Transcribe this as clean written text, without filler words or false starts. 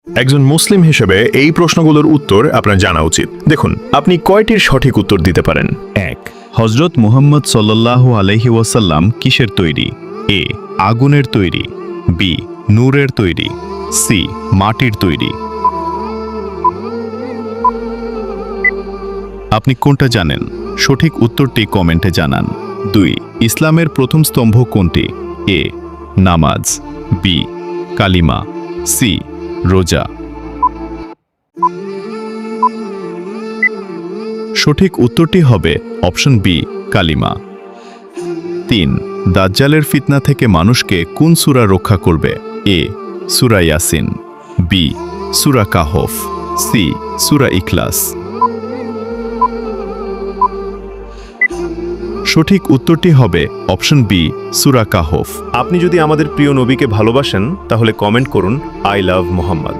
একজন মুসলিম হিসেবে এই প্রশ্নগুলোর উত্তর আপনার জানা উচিত। দেখুন, আপনি কয়টির সঠিক উত্তর দিতে পারেন? 1 হজরত মুহাম্মদ সাল্লাল্লাহু আলাইহি ওয়াসাল্লাম কিসের তৈরি? এ আগুনের তৈরি, বি নূরের তৈরি, সি মাটির তৈরি। আপনি কোনটা জানেন? সঠিক উত্তরটি কমেন্টে জানান। 2 ইসলামের প্রথম স্তম্ভ কোনটি? এ নামাজ, বি কালিমা, সি রোজা। সঠিক উত্তরটি হবে অপশন বি কালিমা। 3 দাজ্জালের ফিতনা থেকে মানুষকে কোন সূরা রক্ষা করবে? এ সূরা ইয়াসিন, বি সূরা কাহফ, সি সূরা ইখলাস। সঠিক উত্তরটি হবে অপশন বি সূরা কাহফ। আপনি যদি আমাদের প্রিয় নবীকে ভালোবাসেন তাহলে কমেন্ট করুন আই লাভ মোহাম্মদ।